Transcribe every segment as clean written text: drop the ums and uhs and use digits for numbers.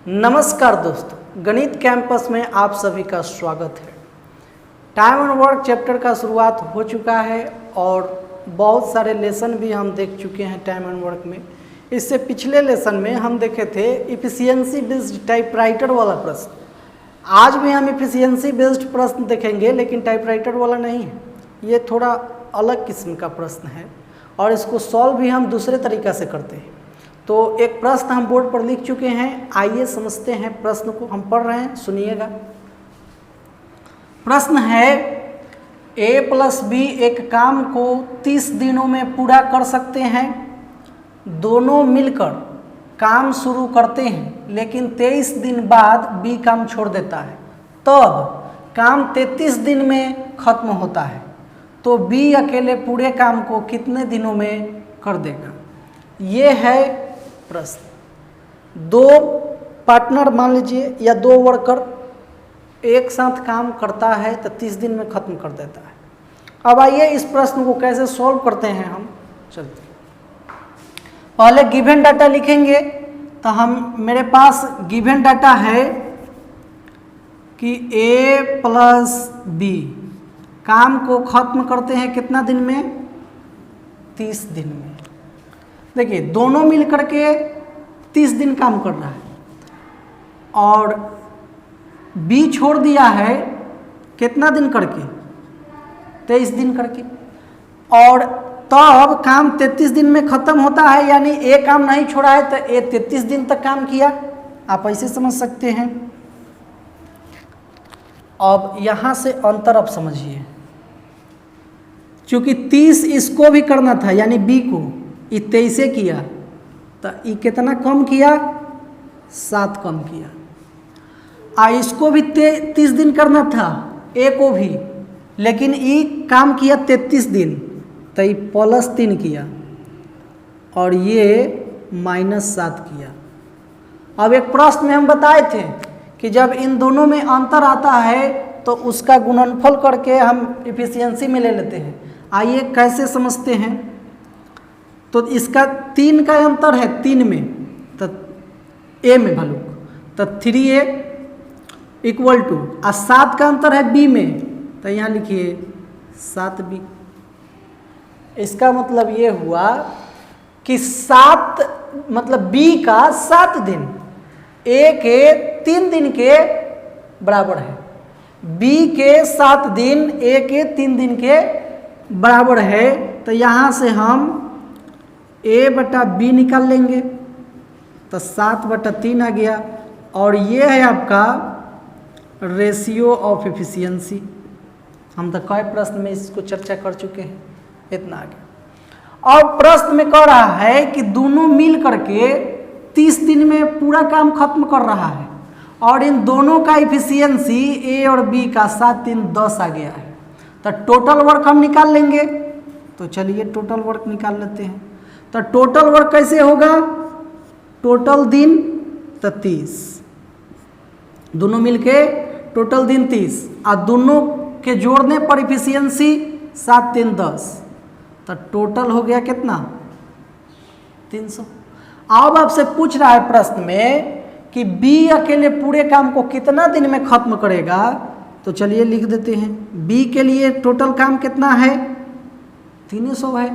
नमस्कार दोस्तों, गणित कैंपस में आप सभी का स्वागत है। टाइम एंड वर्क चैप्टर का शुरुआत हो चुका है और बहुत सारे लेसन भी हम देख चुके हैं टाइम एंड वर्क में। इससे पिछले लेसन में हम देखे थे इफिशियंसी बेस्ड टाइपराइटर वाला प्रश्न। आज भी हम इफिशियंसी बेस्ड प्रश्न देखेंगे, लेकिन टाइपराइटर वाला नहीं है। ये थोड़ा अलग किस्म का प्रश्न है और इसको सॉल्व भी हम दूसरे तरीक़ा से करते हैं। तो एक प्रश्न हम बोर्ड पर लिख चुके हैं, आइए समझते हैं प्रश्न को। हम पढ़ रहे हैं, सुनिएगा। प्रश्न है a प्लस बी एक काम को 30 दिनों में पूरा कर सकते हैं। दोनों मिलकर काम शुरू करते हैं, लेकिन 23 दिन बाद बी काम छोड़ देता है। तब काम 33 दिन में खत्म होता है, तो बी अकेले पूरे काम को कितने दिनों में कर देगा? ये है प्रश्न। दो पार्टनर मान लीजिए या दो वर्कर एक साथ काम करता है तो 30 दिन में खत्म कर देता है। अब आइए इस प्रश्न को कैसे सॉल्व करते हैं हम चलते हैं। पहले गिवन डाटा लिखेंगे। तो हम मेरे पास गिवन डाटा है कि a प्लस बी काम को खत्म करते हैं कितना दिन में? 30 दिन में। देखिए दोनों मिल करके 30 दिन काम कर रहा है और बी छोड़ दिया है कितना दिन करके? 23 दिन करके। और तब काम 33 दिन में ख़त्म होता है, यानी ए काम नहीं छोड़ा है तो ए 33 दिन तक काम किया। आप ऐसे समझ सकते हैं। अब यहाँ से अंतर अब समझिए, क्योंकि 30 इसको भी करना था यानी बी को, ये 23 किया तो ये कितना कम किया? 7 कम किया। इसको भी 30 दिन करना था ए को भी, लेकिन ये काम किया 33 दिन तो ये +3 किया और ये -7 किया। अब एक प्रश्न में हम बताए थे कि जब इन दोनों में अंतर आता है तो उसका गुणनफल करके हम इफिशियंसी में ले लेते हैं। आइए कैसे समझते हैं। तो इसका 3 का अंतर है 3 में, तो ए में भालू तो 3a इक्वल टू 7 का अंतर है बी में, तो यहाँ लिखिए 7b। इसका मतलब ये हुआ कि 7 मतलब बी का 7 दिन ए के 3 दिन के बराबर है। बी के 7 दिन ए के 3 दिन के बराबर है। तो यहाँ से हम a बटा बी निकाल लेंगे तो 7/3 आ गया। और ये है आपका रेशियो ऑफ एफिशिएंसी। हम तो कई प्रश्न में इसको चर्चा कर चुके हैं, इतना आ गया। और प्रश्न में कह रहा है कि दोनों मिल करके 30 दिन में पूरा काम खत्म कर रहा है और इन दोनों का एफिशिएंसी ए और बी का 7 3 10 आ गया है। तो टोटल वर्क हम निकाल लेंगे। तो चलिए टोटल वर्क निकाल लेते हैं। तो टोटल वर्क कैसे होगा? टोटल दिन तो 30, दोनों मिलके टोटल दिन 30 और दोनों के जोड़ने पर इफिशियंसी 7 3 10, तो टोटल हो गया कितना? 300। अब आपसे पूछ रहा है प्रश्न में कि बी अकेले पूरे काम को कितना दिन में खत्म करेगा। तो चलिए लिख देते हैं। बी के लिए टोटल काम कितना है? 300 है,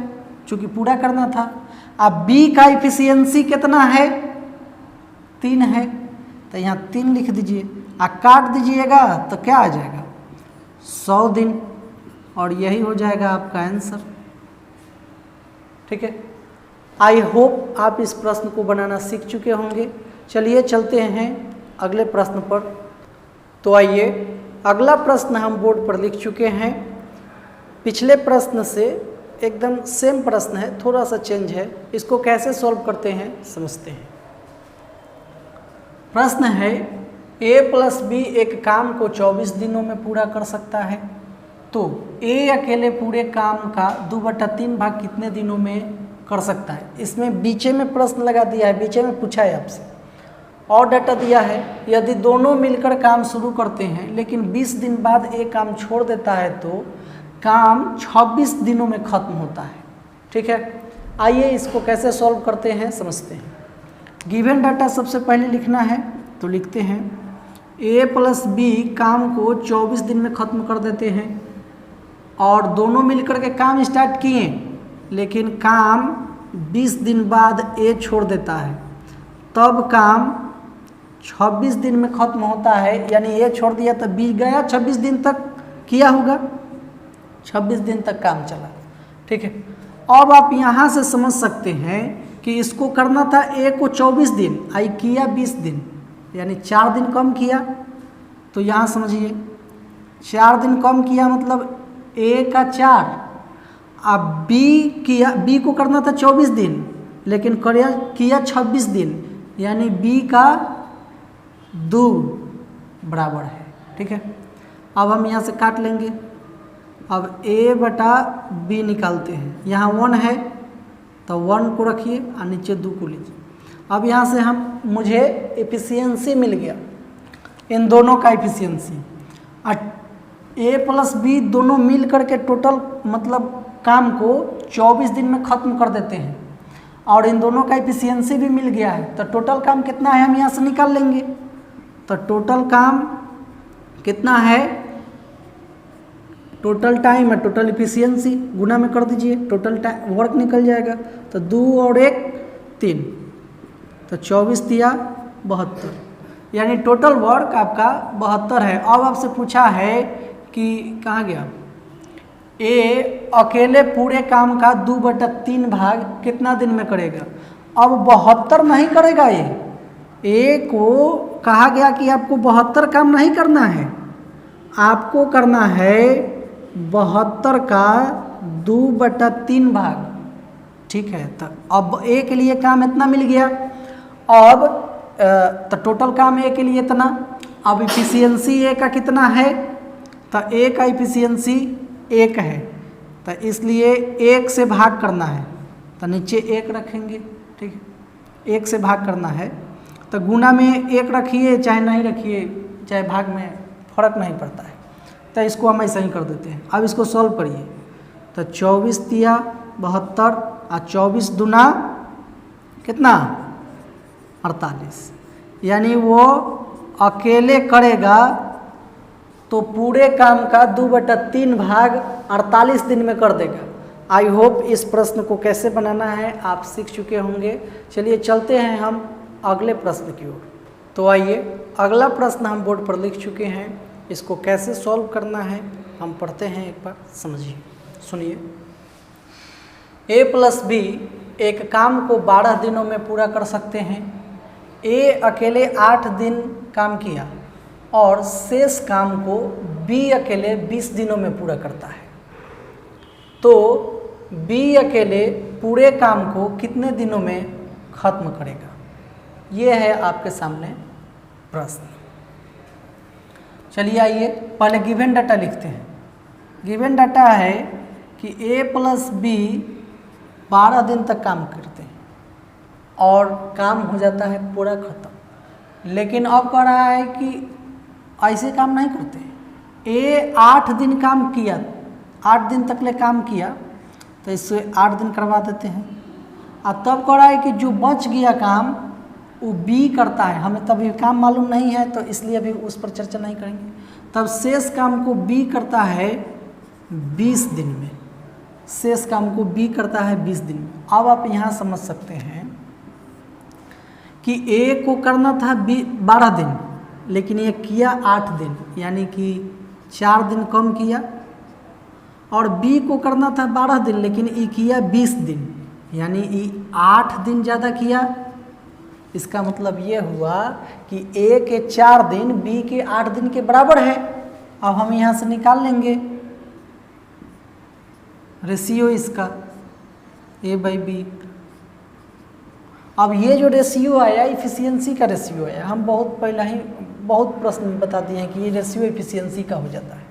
चूँकि पूरा करना था। अब बी का इफिशियंसी कितना है? 3 है, तो यहाँ 3 लिख दीजिए और काट दीजिएगा तो क्या आ जाएगा? 100 दिन। और यही हो जाएगा आपका आंसर। ठीक है। आई होप आप इस प्रश्न को बनाना सीख चुके होंगे। चलिए चलते हैं अगले प्रश्न पर। तो आइए अगला प्रश्न हम बोर्ड पर लिख चुके हैं। पिछले प्रश्न से एकदम सेम प्रश्न है, थोड़ा सा चेंज है। इसको कैसे सॉल्व करते हैं समझते हैं। प्रश्न है a प्लस बी एक काम को 24 दिनों में पूरा कर सकता है, तो a अकेले पूरे काम का 2/3 भाग कितने दिनों में कर सकता है? इसमें बीचे में प्रश्न लगा दिया है, बीचे में पूछा है आपसे और डाटा दिया है। यदि दोनों मिलकर काम शुरू करते हैं लेकिन 20 दिन बाद a काम छोड़ देता है तो काम 26 दिनों में खत्म होता है। ठीक है। आइए इसको कैसे सॉल्व करते हैं समझते हैं। गिवन डाटा सबसे पहले लिखना है। तो लिखते हैं ए प्लस बी काम को 24 दिन में ख़त्म कर देते हैं और दोनों मिलकर के काम स्टार्ट किए, लेकिन काम 20 दिन बाद ए छोड़ देता है, तब काम 26 दिन में ख़त्म होता है। यानी ए छोड़ दिया तो बी गया, 26 दिन तक किया होगा, 26 दिन तक काम चला। ठीक है, अब आप यहाँ से समझ सकते हैं कि इसको करना था ए को 24 दिन, आई किया 20 दिन, यानी 4 दिन कम किया। तो यहाँ समझिए 4 दिन कम किया मतलब ए का 4, अब बी को करना था 24 दिन लेकिन किया 26 दिन, यानी बी का 2 बराबर है। ठीक है, अब हम यहाँ से काट लेंगे। अब ए बटा बी निकालते हैं, यहाँ 1 है तो 1 को रखिए और नीचे 2 को लीजिए। अब यहाँ से मुझे एफिशिएंसी मिल गया, इन दोनों का एफिशिएंसी, और ए प्लस बी दोनों मिल करके टोटल मतलब काम को 24 दिन में ख़त्म कर देते हैं, और इन दोनों का एफिशिएंसी भी मिल गया है। तो टोटल काम कितना है हम यहाँ से निकाल लेंगे। तो टोटल काम कितना है, टोटल टाइम है, टोटल एफिशिएंसी गुना में कर दीजिए, टोटल टाइम वर्क निकल जाएगा। तो 2 और 1 3, तो 24 दिया 72, यानी टोटल वर्क आपका 72 है। अब आपसे पूछा है कि कहाँ गया, ए अकेले पूरे काम का 2/3 भाग कितना दिन में करेगा। अब 72 नहीं करेगा ए को कहा गया कि आपको 72 काम नहीं करना है, आपको करना है 72 का 2/3 भाग। ठीक है, तो अब ए के लिए काम इतना मिल गया। अब तो टोटल काम ए के लिए इतना, अब इफिशियंसी ए का कितना है, तो ए का इफिशियंसी 1 है, तो इसलिए 1 से भाग करना है, तो नीचे 1 रखेंगे। ठीक है, 1 से भाग करना है तो गुना में 1 रखिए चाहे नहीं रखिए, चाहे भाग में फ़र्क नहीं पड़ता है, तो इसको हम ऐसा ही कर देते हैं। अब इसको सॉल्व करिए, तो 24 दिया 72 और 24 दूना कितना 48, यानी वो अकेले करेगा तो पूरे काम का 2/3 भाग 48 दिन में कर देगा। आई होप इस प्रश्न को कैसे बनाना है आप सीख चुके होंगे। चलिए चलते हैं हम अगले प्रश्न की ओर। तो आइए, अगला प्रश्न हम बोर्ड पर लिख चुके हैं, इसको कैसे सॉल्व करना है हम पढ़ते हैं, एक बार समझिए, सुनिए। ए प्लस बी एक काम को 12 दिनों में पूरा कर सकते हैं। ए अकेले 8 दिन काम किया और शेष काम को बी अकेले 20 दिनों में पूरा करता है, तो बी अकेले पूरे काम को कितने दिनों में खत्म करेगा। ये है आपके सामने प्रश्न। चलिए आइए पहले गिवन डाटा लिखते हैं। गिवन डाटा है कि ए प्लस बी 12 दिन तक काम करते हैं और काम हो जाता है पूरा खत्म, लेकिन अब कह रहा है कि ऐसे काम नहीं करते। ए 8 दिन काम किया, 8 दिन तक ले काम किया, तो इससे 8 दिन करवा देते हैं। अब तब कह रहा है कि जो बच गया काम वो बी करता है, हमें तभी काम मालूम नहीं है तो इसलिए अभी उस पर चर्चा नहीं करेंगे। तब शेष काम को बी करता है 20 दिन में, शेष काम को बी करता है 20 दिन में। अब आप यहाँ समझ सकते हैं कि ए को करना था 12 दिन, लेकिन ये किया 8 दिन, यानी कि 4 दिन कम किया, और बी को करना था 12 दिन लेकिन ये किया 20 दिन, यानी ये 8 दिन ज़्यादा किया। इसका मतलब ये हुआ कि ए के 4 दिन बी के 8 दिन के बराबर है। अब हम यहाँ से निकाल लेंगे रेशियो इसका A/B। अब ये जो रेशियो आया इफिशियंसी का रेशियो आया, हम बहुत पहले ही बहुत प्रश्न में बता दिए हैं कि ये रेशियो इफिशियंसी का हो जाता है।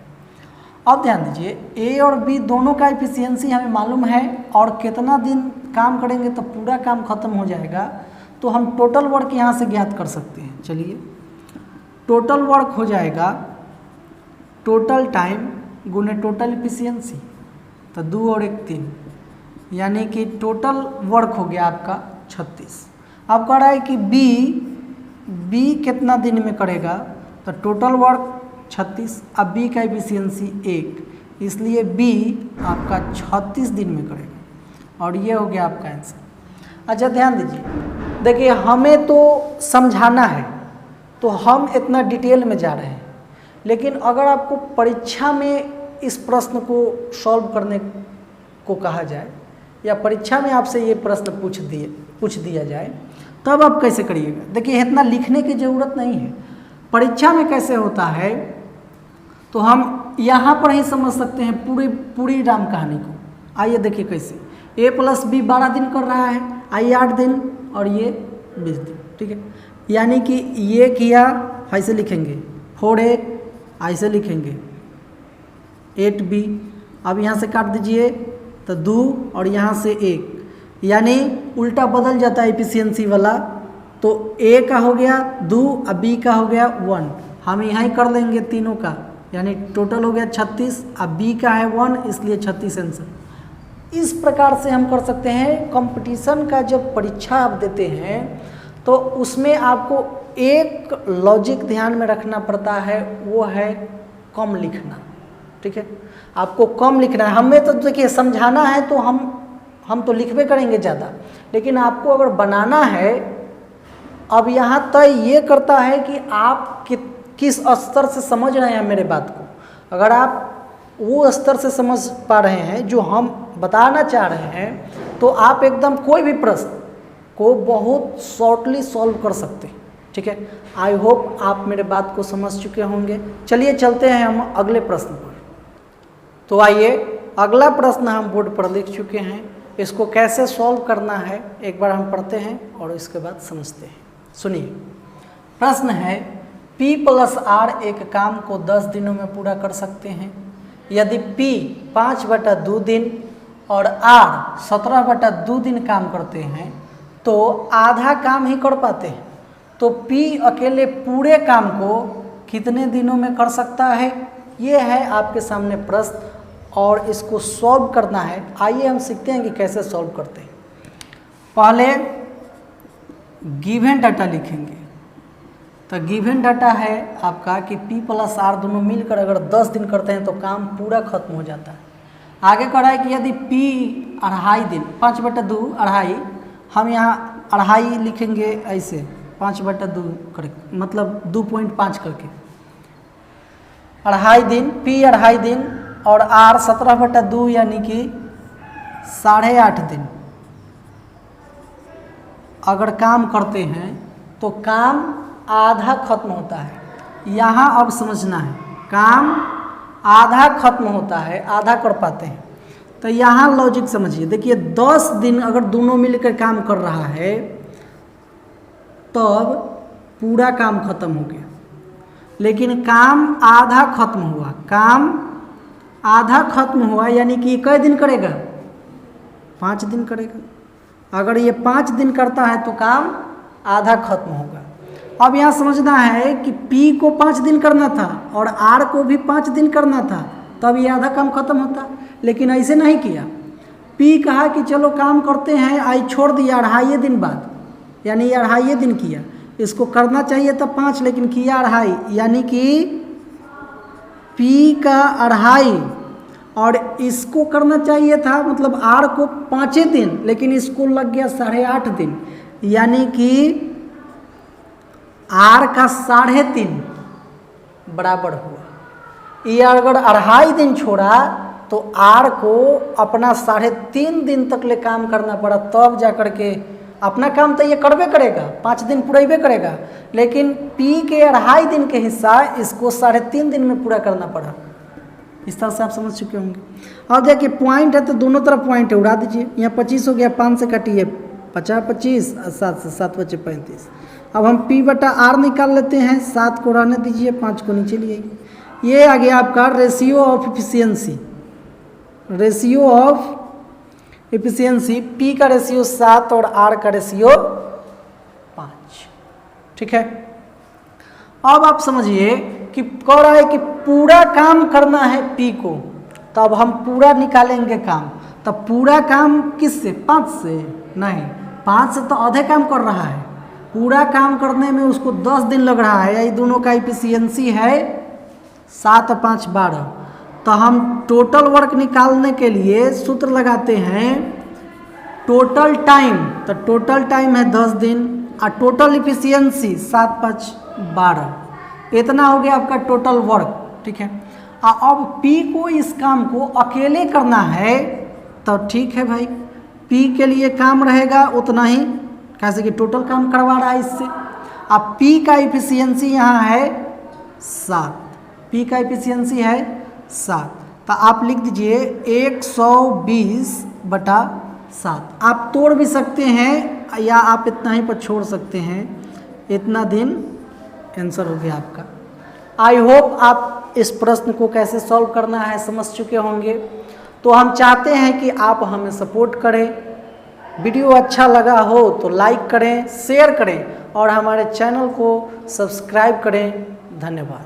अब ध्यान दीजिए, ए और बी दोनों का इफिशियंसी हमें मालूम है और कितना दिन काम करेंगे तो पूरा काम खत्म हो जाएगा, तो हम टोटल वर्क यहाँ से ज्ञात कर सकते हैं। चलिए, टोटल वर्क हो जाएगा टोटल टाइम गुने टोटल इफिशियंसी, तो 2 और 1 3, यानी कि टोटल वर्क हो गया आपका 36। अब कह रहा है कि बी कितना दिन में करेगा, तो टोटल वर्क 36, अब बी का एफिशिएंसी 1, इसलिए बी आपका 36 दिन में करेगा और ये हो गया आपका आंसर। अच्छा ध्यान दीजिए, देखिए हमें तो समझाना है तो हम इतना डिटेल में जा रहे हैं, लेकिन अगर आपको परीक्षा में इस प्रश्न को सॉल्व करने को कहा जाए या परीक्षा में आपसे ये प्रश्न पूछ दिया जाए तब आप कैसे करिएगा। देखिए इतना लिखने की ज़रूरत नहीं है, परीक्षा में कैसे होता है तो हम यहाँ पर ही समझ सकते हैं पूरी राम कहानी को। आइए देखिए कैसे, a + b 12 दिन कर रहा है, आइए 8 दिन और ये 20 दिन, ठीक है। यानी कि ये किया ऐसे लिखेंगे 4a, ऐसे लिखेंगे 8b, अब यहाँ से काट दीजिए तो 2 और यहाँ से 1, यानी उल्टा बदल जाता है एफिशिएंसी वाला, तो a का हो गया 2 और b का हो गया 1, हम यहाँ ही कर लेंगे तीनों का, यानी टोटल हो गया 36, अब b का है 1 इसलिए 36 आंसर। इस प्रकार से हम कर सकते हैं। कंपटीशन का जब परीक्षा आप देते हैं तो उसमें आपको एक लॉजिक ध्यान में रखना पड़ता है, वो है कम लिखना, ठीक है। आपको कम लिखना है, हमें तो देखिए समझाना है तो हम तो लिखबे करेंगे ज़्यादा, लेकिन आपको अगर बनाना है, अब यहाँ तय ये करता है कि आप किस स्तर से समझ रहे हैं मेरे बात को। अगर आप वो स्तर से समझ पा रहे हैं जो हम बताना चाह रहे हैं तो आप एकदम कोई भी प्रश्न को बहुत शॉर्टली सॉल्व कर सकते हैं, ठीक है। आई होप आप मेरे बात को समझ चुके होंगे। चलिए चलते हैं हम अगले प्रश्न पर। तो आइए अगला प्रश्न हम बोर्ड पर लिख चुके हैं, इसको कैसे सॉल्व करना है एक बार हम पढ़ते हैं और इसके बाद समझते हैं। सुनिए, प्रश्न है P + R एक काम को 10 दिनों में पूरा कर सकते हैं। यदि P 5/2 दिन और R 17/2 दिन काम करते हैं तो आधा काम ही कर पाते हैं, तो P अकेले पूरे काम को कितने दिनों में कर सकता है, ये है आपके सामने प्रश्न और इसको सॉल्व करना है। आइए हम सीखते हैं कि कैसे सॉल्व करते हैं। पहले गिवन डाटा लिखेंगे, तो गिवन डाटा है आपका कि P + R दोनों मिलकर अगर 10 दिन करते हैं तो काम पूरा खत्म हो जाता है। आगे करा है कि यदि P 2.5 दिन, 5/2 2.5, हम यहाँ 2.5 लिखेंगे ऐसे 5/2 करके, मतलब 2.5 करके 2.5 दिन, P 2.5 दिन और R 17/2 यानी कि 8.5 दिन अगर काम करते हैं तो काम आधा खत्म होता है। यहाँ अब समझना है, काम आधा खत्म होता है, आधा कर पाते हैं। तो यहाँ लॉजिक समझिए, देखिए 10 दिन अगर दोनों मिलकर काम कर रहा है तब पूरा काम खत्म हो गया, लेकिन काम आधा खत्म हुआ, काम आधा खत्म हुआ यानी कि कई दिन करेगा, 5 दिन करेगा। अगर ये 5 दिन करता है तो काम आधा खत्म होगा। अब यहाँ समझना है कि P को 5 दिन करना था और R को भी 5 दिन करना था, तब ये आधा काम खत्म होता, लेकिन ऐसे नहीं किया। P कहा कि चलो काम करते हैं, आई छोड़ दिया 2.5 दिन बाद, यानी 2.5 दिन किया। इसको करना चाहिए था 5 लेकिन किया 2.5, यानी कि P का 2.5 और इसको करना चाहिए था मतलब R को 5 दिन, लेकिन इसको लग गया 8.5 दिन, यानी कि R का 3.5 बराबर हुआ। ये अगर 2.5 दिन छोड़ा तो R को अपना 3.5 दिन तक ले काम करना पड़ा, तब जा कर के अपना काम तो ये करबे करेगा, 5 दिन पूरेबे करेगा, लेकिन P के 2.5 दिन के हिस्सा इसको 3.5 दिन में पूरा करना पड़ा। इस तरह से आप समझ चुके होंगे। अब देखिए पॉइंट है तो दोनों तरफ पॉइंट है, उड़ा दीजिए। यहाँ 25 हो गया, 5 से काटिए 50 25 और 7 से 7 बचे 35। अब हम P/R निकाल लेते हैं, 7 को रहने दीजिए, 5 को नीचे लिए। ये आ गया आपका ratio of efficiency. Ratio of efficiency, P का रेशियो 7 और R का रेशियो 5, ठीक है। अब आप समझिए कि कह रहा है कि पूरा काम करना है P को, तो अब हम पूरा निकालेंगे काम। तो पूरा काम किससे, 5 से नहीं, 5 से तो आधे काम कर रहा है, पूरा काम करने में उसको 10 दिन लग रहा है, ये दोनों का इफिशियंसी है 7 और 5 12। तो हम टोटल वर्क निकालने के लिए सूत्र लगाते हैं टोटल टाइम, तो टोटल टाइम है 10 दिन और टोटल इफिशियंसी 7 5 12, इतना हो गया आपका टोटल वर्क। ठीक है, अब P को इस काम को अकेले करना है तो ठीक है भाई, P के लिए काम रहेगा उतना ही, कैसे कि टोटल काम करवा रहा है इससे। अब P का इफिशियंसी यहाँ है 7, P का इफिशियंसी है 7, तो आप लिख दीजिए 120/7। आप तोड़ भी सकते हैं या आप इतना ही पर छोड़ सकते हैं, इतना दिन आंसर हो गया आपका। आई होप आप इस प्रश्न को कैसे सॉल्व करना है समझ चुके होंगे। तो हम चाहते हैं कि आप हमें सपोर्ट करें, वीडियो अच्छा लगा हो तो लाइक करें, शेयर करें और हमारे चैनल को सब्सक्राइब करें। धन्यवाद।